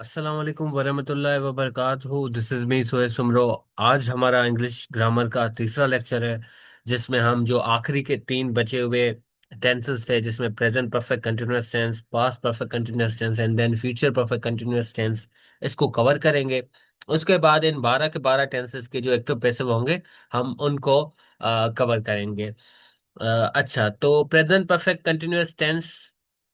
अस्सलाम वालेकुम वरहमतुल्लाहि वबरकातुहू। This is me Sohail Soomro. आज हमारा इंग्लिश ग्रामर का तीसरा लेक्चर है, जिसमें हम जो आखिरी के तीन बचे हुए टेंसेस थे, जिसमें present perfect continuous tense, past perfect continuous tense and then future perfect continuous tense, इसको कवर करेंगे। उसके बाद इन 12 के 12 टेंसेस के जो एक्टिव पैसिव होंगे, हम उनको कवर करेंगे। अच्छा, तो प्रेजेंट परफेक्ट कंटिन्यूअस टेंस,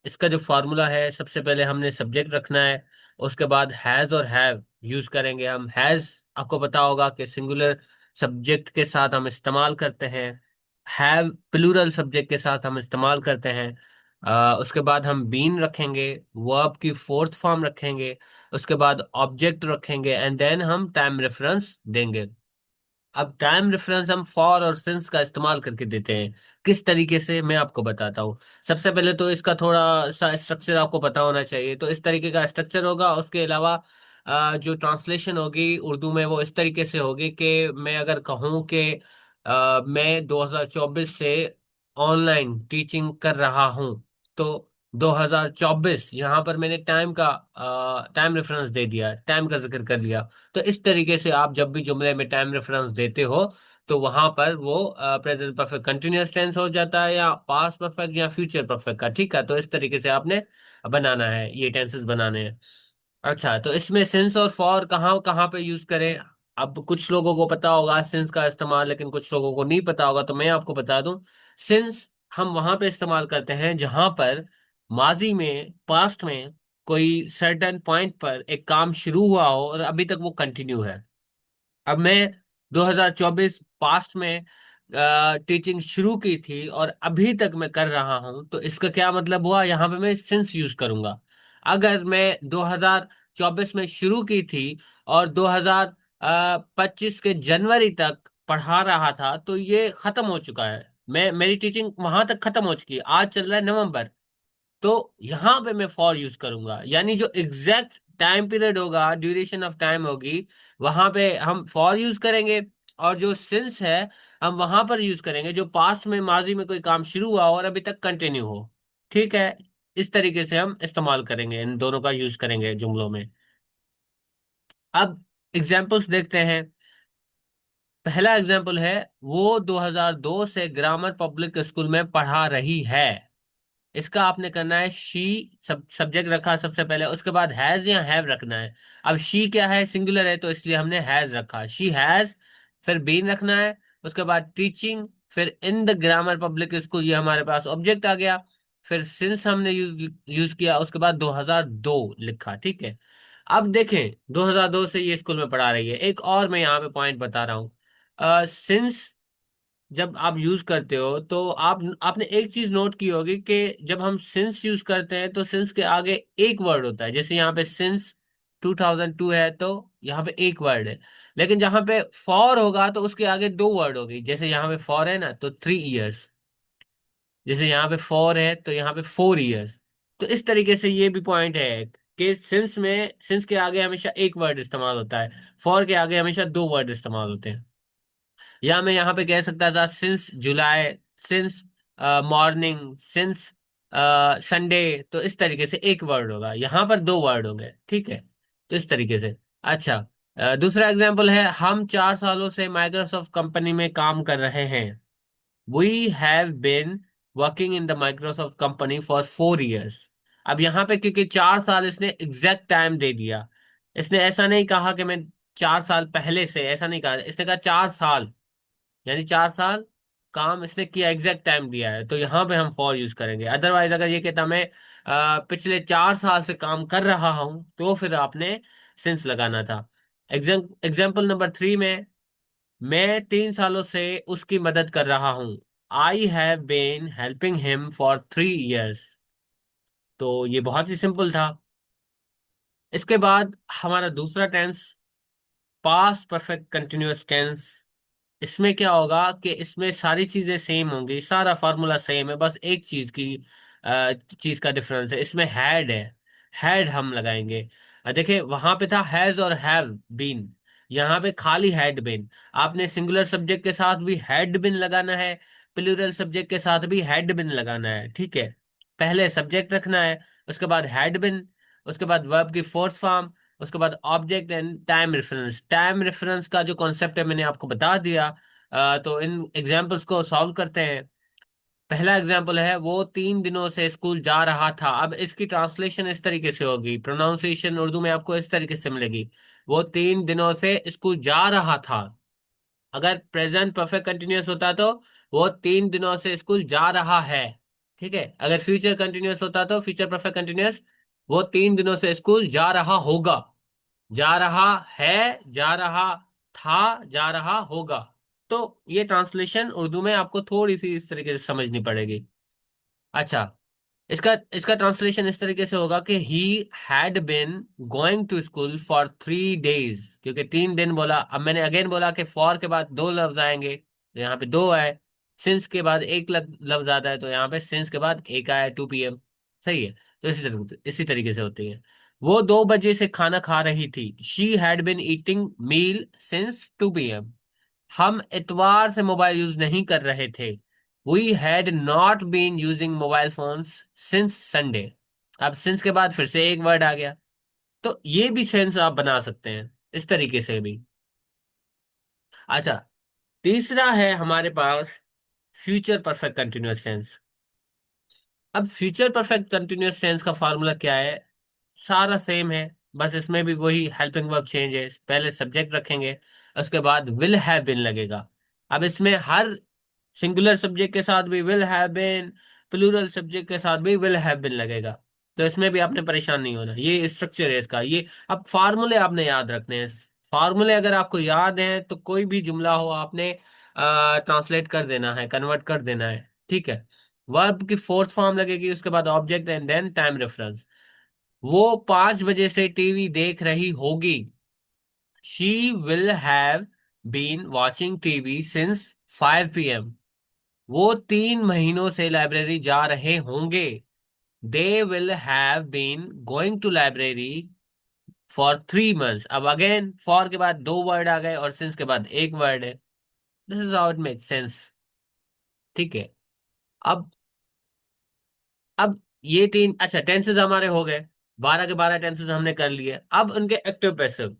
इसका जो फॉर्मूला है, सबसे पहले हमने सब्जेक्ट रखना है। उसके बाद हैज और हैव यूज करेंगे हम। हैज, आपको पता होगा कि सिंगुलर सब्जेक्ट के साथ हम इस्तेमाल करते हैं। हैव प्लूरल सब्जेक्ट के साथ हम इस्तेमाल करते हैं। उसके बाद हम बीन रखेंगे, वर्ब की फोर्थ फॉर्म रखेंगे। उसके बाद ऑब्जेक्ट रखेंगे एंड देन हम टाइम रेफरेंस देंगे। अब टाइम रेफरेंस हम फॉर और सिंस का इस्तेमाल करके देते हैं। किस तरीके से, मैं आपको बताता हूँ। सबसे पहले तो इसका थोड़ा सा स्ट्रक्चर आपको पता होना चाहिए। तो इस तरीके का स्ट्रक्चर होगा। उसके अलावा जो ट्रांसलेशन होगी उर्दू में, वो इस तरीके से होगी कि मैं अगर कहूँ कि मैं 2024 से ऑनलाइन टीचिंग कर रहा हूँ, तो 2024 यहाँ पर मैंने टाइम रेफरेंस दे दिया, टाइम का जिक्र कर लिया। तो इस तरीके से आप जब भी जुमले में टाइम रेफरेंस देते हो, तो वहां पर वो प्रेजेंट परफेक्ट कंटिन्यूअस टेंस हो जाता है, या पास्ट परफेक्ट या फ्यूचर परफेक्ट का। ठीक है, तो इस तरीके से आपने बनाना है, ये टेंसेस बनाने हैं। अच्छा, तो इसमें सिंस और फॉर कहाँ कहाँ पे यूज करें? अब कुछ लोगों को पता होगा सिंस का इस्तेमाल, लेकिन कुछ लोगों को नहीं पता होगा, तो मैं आपको बता दूं। सिंस हम वहां पे इस्तेमाल करते हैं जहां पर माजी में, पास्ट में, कोई सर्टेन पॉइंट पर एक काम शुरू हुआ हो और अभी तक वो कंटिन्यू है। अब मैं 2024 पास्ट में टीचिंग शुरू की थी और अभी तक मैं कर रहा हूं, तो इसका क्या मतलब हुआ? यहाँ पे मैं सिंस यूज करूंगा। अगर मैं 2024 में शुरू की थी और 2025 के जनवरी तक पढ़ा रहा था, तो ये खत्म हो चुका है। मेरी टीचिंग वहां तक खत्म हो चुकी है। आज चल रहा है नवंबर, तो यहां पे मैं फॉर यूज करूंगा। यानी जो एग्जैक्ट टाइम पीरियड होगा, ड्यूरेशन ऑफ टाइम होगी, वहां पे हम फॉर यूज करेंगे। और जो सिंस है, हम वहां पर यूज करेंगे जो पास्ट में, माजी में कोई काम शुरू हुआ हो और अभी तक कंटिन्यू हो। ठीक है, इस तरीके से हम इस्तेमाल करेंगे, इन दोनों का यूज करेंगे जुमलों में। अब एग्जाम्पल्स देखते हैं। पहला एग्जाम्पल है, वो 2002 से ग्रामर पब्लिक स्कूल में पढ़ा रही है। इसका आपने करना है शी, सब्जेक्ट रखा सबसे पहले। उसके बाद हैज या हैव रखना है। अब शी क्या है? सिंगुलर है, तो इसलिए हमने हैज रखा, शी हैज। फिर बीन रखना है। उसके बाद टीचिंग, फिर in the grammar public school, ये हमारे पास ऑब्जेक्ट आ गया। फिर सिंस हमने यूज किया। उसके बाद 2002 लिखा। ठीक है, अब देखें 2002 से ये स्कूल में पढ़ा रही है। एक और मैं यहाँ पे पॉइंट बता रहा हूँ। सिंस जब आप यूज करते हो, तो आपने एक चीज नोट की होगी कि जब हम सिंस यूज करते हैं, तो सिंस के आगे एक वर्ड होता है। जैसे यहाँ पे सिंस 2002 है, तो यहाँ पे एक वर्ड है। लेकिन जहां पे फॉर होगा, तो उसके आगे दो वर्ड होगी। जैसे यहाँ पे फॉर है ना, तो 3 इयर्स। जैसे यहाँ पे फॉर है, तो यहाँ पे 4 इयर्स। तो इस तरीके से ये भी पॉइंट है कि सिंस के आगे हमेशा एक वर्ड इस्तेमाल होता है, फॉर के आगे हमेशा दो वर्ड इस्तेमाल होते हैं। या मैं यहाँ पे कह सकता था सिंस जुलाई, सिंस मॉर्निंग, सिंस संडे। तो इस तरीके से एक वर्ड होगा, यहाँ पर दो वर्ड होंगे। ठीक है, तो इस तरीके से। अच्छा, दूसरा एग्जांपल है, हम 4 सालों से माइक्रोसॉफ्ट कंपनी में काम कर रहे हैं। We have been working in the Microsoft company for 4 years. अब यहाँ पे क्योंकि 4 साल, इसने एग्जैक्ट टाइम दे दिया। इसने ऐसा नहीं कहा कि मैं 4 साल पहले से, ऐसा नहीं कहा, इसने कहा 4 साल, यानी 4 साल काम इसने किया, एग्जैक्ट टाइम दिया है, तो यहाँ पे हम फॉर यूज करेंगे। अदरवाइज अगर ये कहता मैं पिछले 4 साल से काम कर रहा हूं, तो फिर आपने सिंस लगाना था। एग्जाम्पल नंबर 3 में, मैं 3 सालों से उसकी मदद कर रहा हूं। I have been helping him for 3 years. तो ये बहुत ही सिंपल था। इसके बाद हमारा दूसरा tense, past perfect continuous tense. इसमें क्या होगा कि इसमें सारी चीजें सेम होंगी, सारा फार्मूला सेम है, बस एक चीज का डिफरेंस है। इसमें हैड है, हैड हम लगाएंगे। देखिए वहां पे था हैज और हैव बीन, यहाँ पे खाली हैड बीन। आपने सिंगुलर सब्जेक्ट के साथ भी हैड बीन लगाना है, प्लूरल सब्जेक्ट के साथ भी हैड बीन लगाना है। ठीक है, पहले सब्जेक्ट रखना है, उसके बाद हैड बीन, उसके बाद वर्ब की फोर्थ फॉर्म, उसके बाद object and time reference. Time reference का जो कॉन्सेप्ट है मैंने आपको बता दिया। तो इन एग्जांपल्स को सॉल्व करते हैं। पहला एग्जांपल है, वो 3 दिनों से स्कूल जा रहा था। अब इसकी ट्रांसलेशन इस तरीके से होगी, प्रोनाउंसिएशन उर्दू में आपको इस तरीके से मिलेगी। वो 3 दिनों से स्कूल जा रहा था। अगर प्रेजेंट परफेक्ट कंटिन्यूअस होता तो वो 3 दिनों से स्कूल जा रहा है। ठीक है, अगर फ्यूचर कंटिन्यूअस होता तो फ्यूचर परफेक्ट कंटिन्यूअस, वो 3 दिनों से स्कूल जा रहा होगा। जा रहा है, जा रहा था, जा रहा होगा। तो ये ट्रांसलेशन उर्दू में आपको थोड़ी सी इस तरीके से समझनी पड़ेगी। अच्छा, इसका इसका ट्रांसलेशन इस तरीके से होगा कि he had been going to school for 3 days. क्योंकि 3 दिन बोला, अब मैंने अगेन बोला कि फॉर के बाद दो लफ्ज आएंगे, तो यहाँ पे दो आए। सिंस के बाद एक लफ्ज आता है, तो यहाँ पे सिंस के बाद एक आया, 2 PM। सही है। तो इसी तरीके से होती है। वो 2 बजे से खाना खा रही थी। She had been eating meal since 2 PM। हम इतवार से मोबाइल यूज नहीं कर रहे थे। We had not been using mobile phones since Sunday. अब सिंस के बाद फिर से एक वर्ड आ गया। तो ये भी सेंस आप बना सकते हैं इस तरीके से भी। अच्छा, तीसरा है हमारे पास फ्यूचर परफेक्ट कंटिन्यूअस टेंस। अब फ्यूचर परफेक्ट कंटिन्यूअस टेंस का फॉर्मूला क्या है? सारा सेम है, बस इसमें भी वही हेल्पिंग वर्ब चेंज है। पहले सब्जेक्ट रखेंगे, उसके बाद विल हैव बीन लगेगा। अब इसमें हर सिंगुलर सब्जेक्ट के साथ भी will have been, plural subject के साथ भी विल हैव बीन लगेगा। तो इसमें भी आपने परेशान नहीं होना, ये स्ट्रक्चर है इसका। ये अब फार्मूले आपने याद रखने हैं। फार्मूले अगर आपको याद हैं तो कोई भी जुमला हो आपने ट्रांसलेट कर देना है, कन्वर्ट कर देना है। ठीक है। वर्ब की फोर्थ फॉर्म लगेगी, उसके बाद object and then time reference. वो 5 बजे से टीवी देख रही होगी। She will have been watching TV since 5 PM। वो 3 महीनों से लाइब्रेरी जा रहे होंगे। They will have been going to library for 3 months. अब अगेन फॉर के बाद दो वर्ड आ गए और सिंस के बाद एक वर्ड है। This is how it make sense. ठीक है। अब अब ये तीन, अच्छा, टेंसेस हमारे हो गए। 12 के 12 टेंसेस हमने कर लिए। अब उनके एक्टिव पैसिव,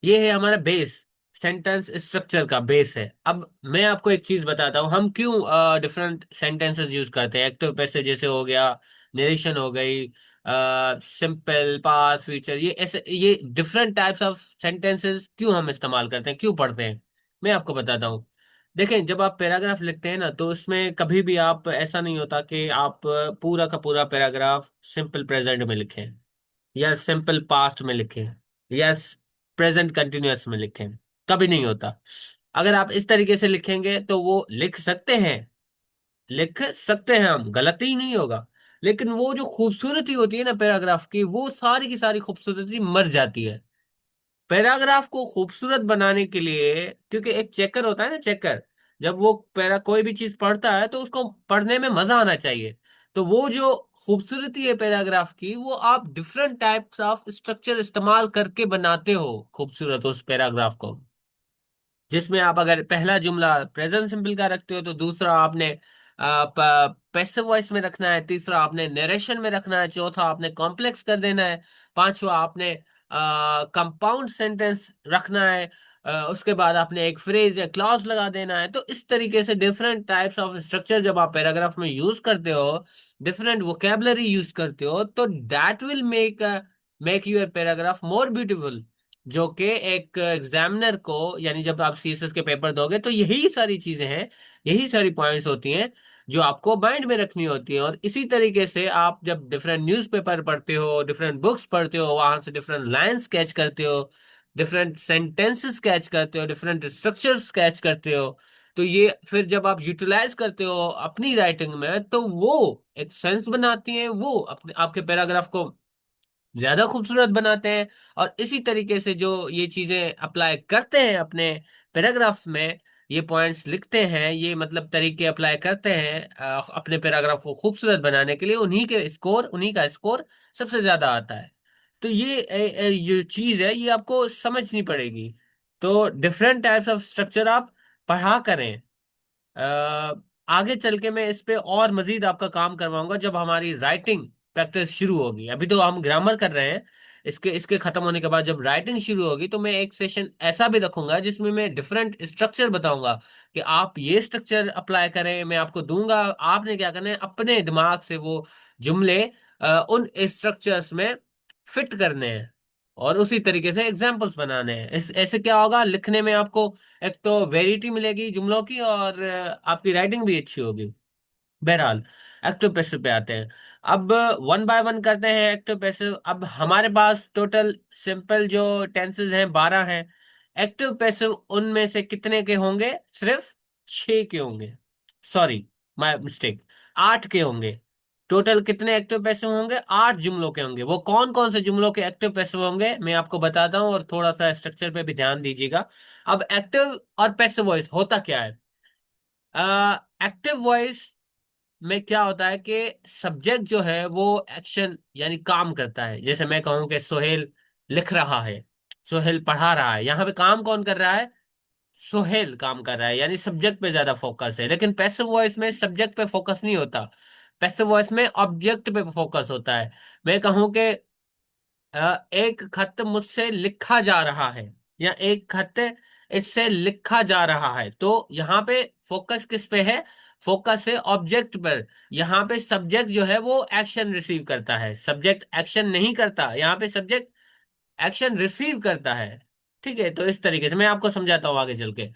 ये है हमारा बेस। सेंटेंस स्ट्रक्चर का बेस है। अब मैं आपको एक चीज बताता हूँ, हम क्यों डिफरेंट सेंटेंसेस यूज करते हैं। एक्टिव पैसिव जैसे हो गया, नरेशन हो गई, सिंपल, पास्ट, फ्यूचर, ये ऐसे ये डिफरेंट टाइप्स ऑफ सेंटेंसेस क्यों हम इस्तेमाल करते हैं, क्यों पढ़ते हैं, मैं आपको बताता हूँ। देखें, जब आप पैराग्राफ लिखते हैं ना, तो उसमें कभी भी आप ऐसा नहीं होता कि आप पूरा का पूरा पैराग्राफ सिंपल प्रेजेंट में लिखें, या सिंपल पास्ट में लिखें, या प्रेजेंट कंटिन्यूअस में लिखें। कभी नहीं होता। अगर आप इस तरीके से लिखेंगे तो वो लिख सकते हैं, लिख सकते हैं हम, गलती नहीं होगा। लेकिन वो जो खूबसूरती होती है ना पैराग्राफ की, वो सारी की सारी खूबसूरती मर जाती है। पैराग्राफ को खूबसूरत बनाने के लिए, क्योंकि एक चेकर होता है ना, चेकर, जब वो पैरा कोई भी चीज पढ़ता है तो उसको पढ़ने में मजा आना चाहिए। तो वो जो खूबसूरती है पैराग्राफ की, वो आप डिफरेंट टाइप्स ऑफ स्ट्रक्चर इस्तेमाल करके बनाते हो खूबसूरत उस पैराग्राफ को। जिसमें आप अगर पहला जुमला प्रेजेंट सिंपल का रखते हो, तो दूसरा आपने पैसिव वॉइस में रखना है, तीसरा आपने नरेशन में रखना है, चौथा आपने कॉम्प्लेक्स कर देना है, पांचवा आपने कंपाउंड सेंटेंस रखना है, उसके बाद आपने एक फ्रेज या क्लॉज लगा देना है। तो इस तरीके से डिफरेंट टाइप्स ऑफ स्ट्रक्चर जब आप पैराग्राफ में यूज करते हो, डिफरेंट वोकेबलरी यूज करते हो, तो that will make your paragraph more beautiful. जो कि एक एग्जामिनर को, यानी जब आप सीएसएस के पेपर दोगे, तो यही सारी चीजें हैं, यही सारी पॉइंट्स होती हैं जो आपको माइंड में रखनी होती है। और इसी तरीके से आप जब डिफरेंट न्यूज़पेपर पढ़ते हो, डिफरेंट बुक्स पढ़ते हो, वहां से डिफरेंट लाइन स्केच करते हो, डिफरेंट सेंटेंसेस स्केच करते हो, डिफरेंट स्ट्रक्चर स्केच करते हो, तो ये फिर जब आप यूटिलाइज करते हो अपनी राइटिंग में, तो वो एक सेंस बनाती है, वो अपने आपके पैराग्राफ को ज्यादा खूबसूरत बनाते हैं। और इसी तरीके से जो ये चीजें अप्लाई करते हैं अपने पैराग्राफ्स में, ये पॉइंट्स लिखते हैं, ये मतलब तरीके अप्लाई करते हैं अपने पैराग्राफ को खूबसूरत बनाने के लिए, उन्हीं का स्कोर सबसे ज्यादा आता है। तो ये जो चीज है, ये आपको समझनी पड़ेगी। तो डिफरेंट टाइप्स ऑफ स्ट्रक्चर आप पढ़ा करें। आगे चल के मैं इस पे और मजीद आपका काम करवाऊंगा जब हमारी राइटिंग प्रैक्टिस शुरू होगी। अभी तो हम ग्रामर कर रहे हैं, इसके इसके खत्म होने के बाद जब राइटिंग शुरू होगी तो मैं एक सेशन ऐसा भी रखूंगा जिसमें मैं डिफरेंट स्ट्रक्चर बताऊंगा कि आप ये स्ट्रक्चर अप्लाई करें, मैं आपको दूंगा, आपने क्या करना है अपने दिमाग से वो जुमले उन स्ट्रक्चर्स में फिट करने हैं और उसी तरीके से एग्जाम्पल्स बनाने हैं। इस ऐसे क्या होगा, लिखने में आपको एक तो वेरिटी मिलेगी जुमलों की और आपकी राइटिंग भी अच्छी होगी। बहरहाल एक्टिव पैसिव पे आते हैं। अब वन बाय वन करते हैं एक्टिव पैसिव। अब हमारे पास टोटल सिंपल जो टेंसेस हैं 12 हैं। एक्टिव पैसिव उनमें से कितने के होंगे? सिर्फ 6 के होंगे। सॉरी, माय मिस्टेक, 8 के होंगे। टोटल कितने एक्टिव पैसिव होंगे? 8 जुमलों के होंगे। वो कौन कौन से जुमलों के एक्टिव पैसिव होंगे मैं आपको बताता हूँ, और थोड़ा सा स्ट्रक्चर पे भी ध्यान दीजिएगा। अब एक्टिव और पैसिव वॉइस होता क्या है? एक्टिव वॉइस में क्या होता है कि सब्जेक्ट जो है वो एक्शन यानी काम करता है। जैसे मैं कहूं कि सोहेल लिख रहा है, सोहेल पढ़ा रहा है, यहाँ पे काम कौन कर रहा है? सोहेल काम कर रहा है, यानी सब्जेक्ट पे ज्यादा फोकस है। लेकिन पैसिव वॉइस में सब्जेक्ट पे फोकस नहीं होता, पैसिव वॉइस में ऑब्जेक्ट पे फोकस होता है। मैं कहूं कि एक खत मुझसे लिखा जा रहा है या एक खत इससे लिखा जा रहा है, तो यहाँ पे फोकस किस पे है? फोकस है ऑब्जेक्ट पर। यहाँ पे सब्जेक्ट जो है वो एक्शन रिसीव करता है, सब्जेक्ट एक्शन नहीं करता, यहाँ पे सब्जेक्ट एक्शन रिसीव करता है। ठीक है, तो इस तरीके से मैं आपको समझाता हूँ आगे चल के।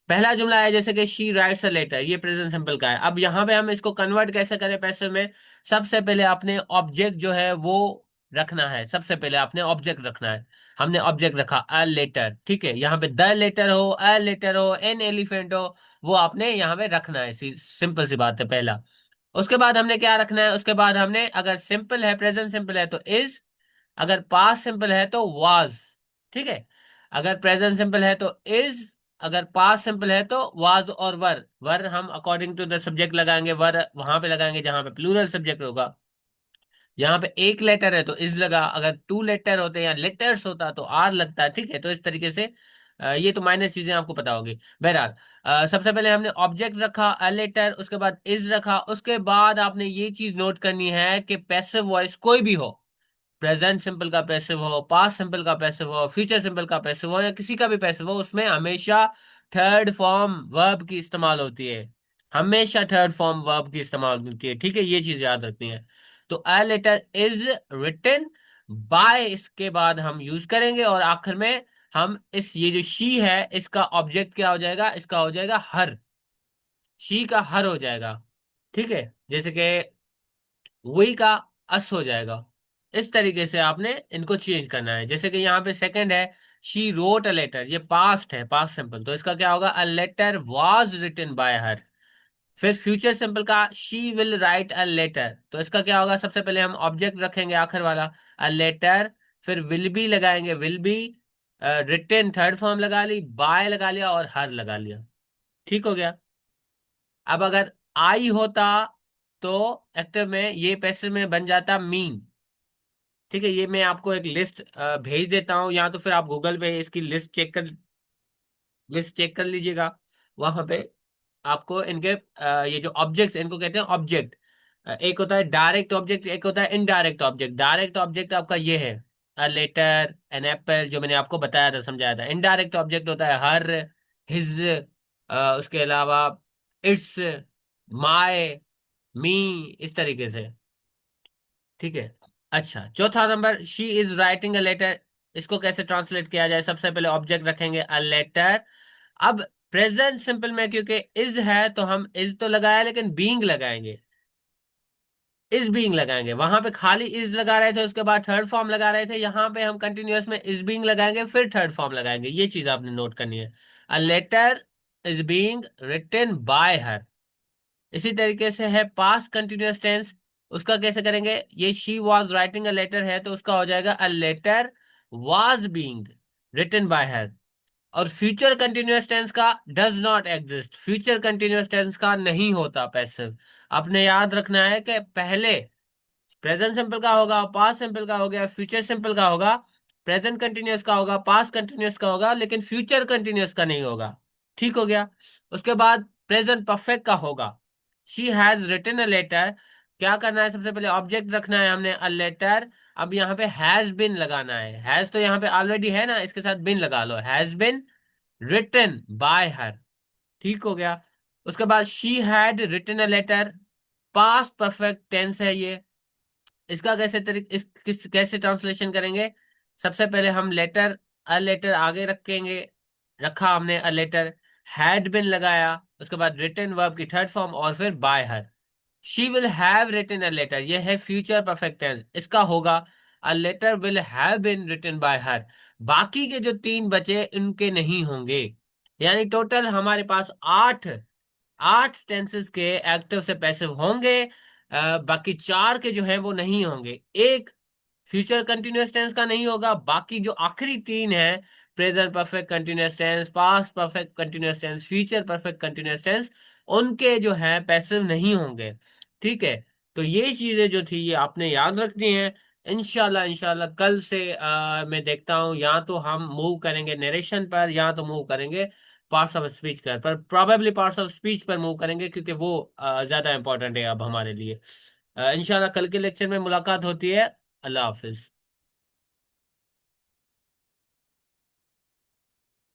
पहला जुमला है जैसे कि शी राइट्स अ लेटर, ये प्रेजेंट सिंपल का है। अब यहाँ पे हम इसको कन्वर्ट कैसे करें पैसिव में? सबसे पहले आपने ऑब्जेक्ट जो है वो रखना है, सबसे पहले आपने ऑब्जेक्ट रखना है। हमने ऑब्जेक्ट रखा अ लेटर, ठीक है, यहाँ पे द लेटर हो, अ लेटर हो, एन एलिफेंट हो, वो आपने यहाँ पे रखना है। सिंपल सी बात है पहला। उसके बाद हमने क्या रखना है? उसके बाद हमने, अगर सिंपल है प्रेजेंट सिंपल है तो इज, अगर पास्ट सिंपल है तो वाज। ठीक है, अगर प्रेजेंट सिंपल है तो इज, अगर पास्ट सिंपल है तो वाज और वर। वर हम अकॉर्डिंग टू द सब्जेक्ट लगाएंगे, वर वहां पे लगाएंगे जहां पे प्लूरल सब्जेक्ट होगा। यहाँ पे एक लेटर है तो इज लगा, अगर टू लेटर होते या लेटर्स होता तो आर लगता है। ठीक है, तो इस तरीके से ये तो माइनस चीजें आपको पता होगी। बहरहाल सबसे पहले हमने ऑब्जेक्ट रखा अ लेटर, उसके बाद इज रखा, उसके बाद आपने ये चीज नोट करनी है कि पैसिव वॉइस कोई भी हो, प्रेजेंट सिंपल का पैसिव हो, पास्ट सिंपल का पैसिव हो, फ्यूचर सिंपल का पैसिव हो, या किसी का भी पैसिव हो, उसमें हमेशा थर्ड फॉर्म वर्ब की इस्तेमाल होती है। हमेशा थर्ड फॉर्म वर्ब की इस्तेमाल होती है। ठीक है, ये चीज याद रखनी है। तो a letter is written by, इसके बाद हम यूज करेंगे, और आखिर में हम इस ये जो शी है इसका ऑब्जेक्ट क्या हो जाएगा? इसका हो जाएगा हर, शी का हर हो जाएगा। ठीक है, जैसे कि वही का अस हो जाएगा। इस तरीके से आपने इनको चेंज करना है। जैसे कि यहाँ पे सेकंड है शी रोट अ लेटर, ये पास्ट है, पास्ट सिंपल, तो इसका क्या होगा? A letter was written by her. फिर फ्यूचर सिंपल का she will write a letter, तो इसका क्या होगा? सबसे पहले हम ऑब्जेक्ट रखेंगे आखिर वाला अ लेटर, फिर विल बी लगाएंगे, will be, written third form लगा ली, बाय लगा लिया और हर लगा लिया। ठीक हो गया। अब अगर आई होता तो एक्टिव में ये पैसिव में बन जाता मीन। ठीक है, ये मैं आपको एक लिस्ट भेज देता हूँ, या तो फिर आप गूगल पे इसकी लिस्ट चेक कर लीजिएगा। वहां पे आपको इनके ये जो ऑब्जेक्ट्स इनको कहते हैं ऑब्जेक्ट। एक होता है डायरेक्ट ऑब्जेक्ट, एक होता है इनडायरेक्ट ऑब्जेक्ट। डायरेक्ट ऑब्जेक्ट आपका ये है अ लेटर, एन एप्पल, जो मैंने आपको बताया था समझाया था। इनडायरेक्ट ऑब्जेक्ट होता है हर, हिज, उसके अलावा इट्स, माय, मी, इस तरीके से। ठीक है। अच्छा, चौथा number she is writing a letter, इसको कैसे ट्रांसलेट किया जाए? सबसे पहले ऑब्जेक्ट रखेंगे अ लेटर। अब प्रेजेंट सिंपल में क्योंकि इज है तो हम इज तो लगाया लेकिन बीइंग लगाएंगे, इज बीइंग लगाएंगे। वहां पे खाली इज लगा रहे थे, उसके बाद थर्ड फॉर्म लगा रहे थे, यहाँ पे हम कंटिन्यूअस में इज बीइंग लगाएंगे फिर थर्ड फॉर्म लगाएंगे। ये चीज आपने नोट करनी है। A letter is being written by her. इसी तरीके से है पास्ट कंटिन्यूअस टेंस, उसका कैसे करेंगे? ये she was writing a letter है तो उसका हो जाएगा a letter was being written by her. और फ्यूचर कंटिन्यूअस टेंस का does not exist, future continuous tense का नहीं होता पैसिव। आपने याद रखना है कि पहले प्रेजेंट सिंपल का होगा, पास्ट सिंपल का हो गया, फ्यूचर सिंपल का होगा, प्रेजेंट कंटिन्यूअस का होगा, पास्ट कंटिन्यूअस का होगा, लेकिन फ्यूचर कंटिन्यूअस का नहीं होगा। ठीक हो गया। उसके बाद प्रेजेंट परफेक्ट का होगा she has written a letter, क्या करना है, सबसे पहले ऑब्जेक्ट रखना है हमने अ लेटर। अब यहाँ पे हैज बिन लगाना है, हैज तो यहाँ पे ऑलरेडी है ना, इसके साथ बिन लगा लो, has been written by her. ठीक हो गया। उसके बाद she had written a letter, past perfect tense है ये। इसका कैसे तरीके इस किस कैसे ट्रांसलेशन करेंगे? सबसे पहले हम लेटर, अ लेटर आगे रखेंगे, रखा हमने अ लेटर, हैड बिन लगाया, उसके बाद रिटन वर्ब की थर्ड फॉर्म और फिर by her. She will have written a letter, ये है फ्यूचर परफेक्ट टेंस, इसका होगा a letter will have been written by her. बाकी के जो तीन बचे इनके नहीं होंगे। यानी टोटल हमारे पास आठ, आठ टेंसेस के एक्टिव से पैसिव होंगे। बाकी चार के जो है वो नहीं होंगे। एक फ्यूचर कंटिन्यूअस टेंस का नहीं होगा, बाकी जो आखिरी तीन है, present perfect continuous tense, past perfect continuous tense, future perfect continuous tense, उनके जो है पैसिव नहीं होंगे। ठीक है। तो ये चीजें जो थी ये आपने याद रखनी है। इंशाल्लाह इंशाल्लाह कल से मैं देखता हूँ, या तो हम मूव करेंगे नरेशन पर या तो मूव करेंगे पार्ट्स ऑफ स्पीच पर प्रोबेबली पार्ट्स ऑफ स्पीच पर मूव करेंगे, क्योंकि वो ज्यादा इंपॉर्टेंट है अब हमारे लिए। इंशाल्लाह कल के लेक्चर में मुलाकात होती है। अल्लाह हाफिज।